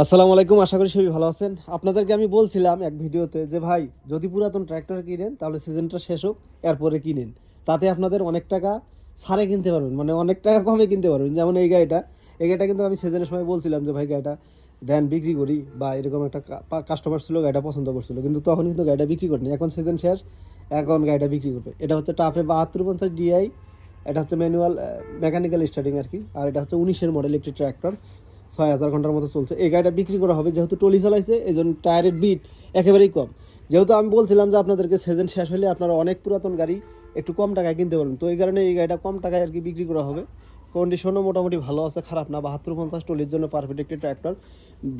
আসসালামু আলাইকুম, আশা করি সবাই ভালো আছেন। আপনাদেরকে আমি বলছিলাম এক ভিডিওতে যে ভাই যদি পুরাতন ট্র্যাক্টর কিনেন তাহলে সিজনটা শেষ হোক এরপরে কিনেন, তাতে আপনাদের অনেক টাকা ছাড়ে কিনতে পারবেন, মানে অনেক টাকা কমে কিনতে পারবেন। যেমন এই গাড়িটা কিন্তু আমি সিজনের সময় বলছিলাম যে ভাই গাড়িটা দেন বিক্রি করি, বা এরকম একটা কাস্টমার ছিল, গাড়িটা পছন্দ করছিল, কিন্তু তখন কিন্তু গাড়িটা বিক্রি করেনি। এখন সিজন শেষ, এখন গাড়িটা বিক্রি করবে। এটা হচ্ছে টাফে 7250 ডিআই, এটা হচ্ছে ম্যানুয়াল মেকানিক্যাল স্টার্টিং আর কি। আর এটা হচ্ছে 19-এর মডেল একটি ট্র্যাক্টর, 6000 ঘন্টার মতো চলছে। এই গাড়িটা বিক্রি করা হবে, যেহেতু টলি চালাইছে এই জন্য টায়ারের বিট একেবারেই কম। যেহেতু আমি বলছিলাম যে আপনাদেরকে সিজন শেষ হলে আপনারা অনেক পুরাতন গাড়ি একটু কম টাকায় কিনতে পারবেন, তো এই কারণে এই গাড়িটা কম টাকায় আর কি বিক্রি করা হবে। কন্ডিশনও মোটামুটি ভালো আছে, খারাপ না। 7250 টলির জন্য পারফেক্ট একটি ট্র্যাক্টর।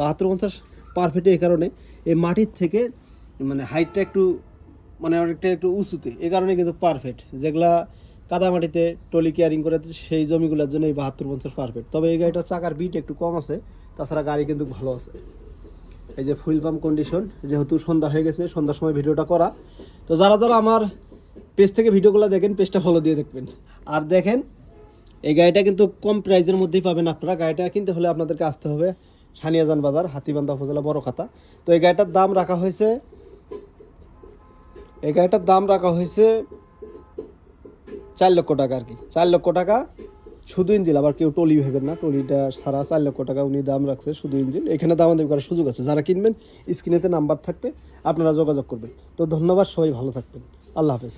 7250 পারফেক্ট এই কারণে এই মাটির থেকে মানে হাইটটা একটু মানে অনেকটা একটু উঁচুতে, এই কারণে কিন্তু পারফেক্ট। যেগুলা কাদামাটিতে টলি কেয়ারিং করে সেই জমিগুলোর জন্য এই 7250 পারফেক্ট। তবে এই গাড়িটার চাকার বিট একটু কম আছে, তাছাড়া গাড়ি কিন্তু ভালো আছে। এই যে ফুল পাম্প কন্ডিশন, যেহেতু সন্ধ্যা হয়ে গেছে, সন্ধ্যার সময় ভিডিওটা করা, তো যারা যারা আমার পেজ থেকে ভিডিওগুলো দেখেন পেজটা ফলো দিয়ে দেখবেন। আর দেখেন এই গাড়িটা কিন্তু কম প্রাইসের মধ্যেই পাবেন আপনারা। গাড়িটা কিনতে হলে আপনাদেরকে আসতে হবে সানিয়াজান বাজার, হাতিবান্ধা উপজেলা, বড় খাতা। তো এই গাড়িটার দাম রাখা হয়েছে, 4 লক্ষ টাকা আর কি। 4 লক্ষ টাকা শুধু ইঞ্জিন, আবার কেউ টলি ভেবেন না, টলিটা সারা 4 লক্ষ টাকা উনি দাম রাখছে শুধু ইঞ্জিন। এখানে দামাদামি করার সুযোগ আছে, যারা কিনবেন স্ক্রিনেতে নাম্বার থাকবে, আপনারা যোগাযোগ করবেন। তো ধন্যবাদ, সবাই ভালো থাকবেন, আল্লাহ হাফেজ।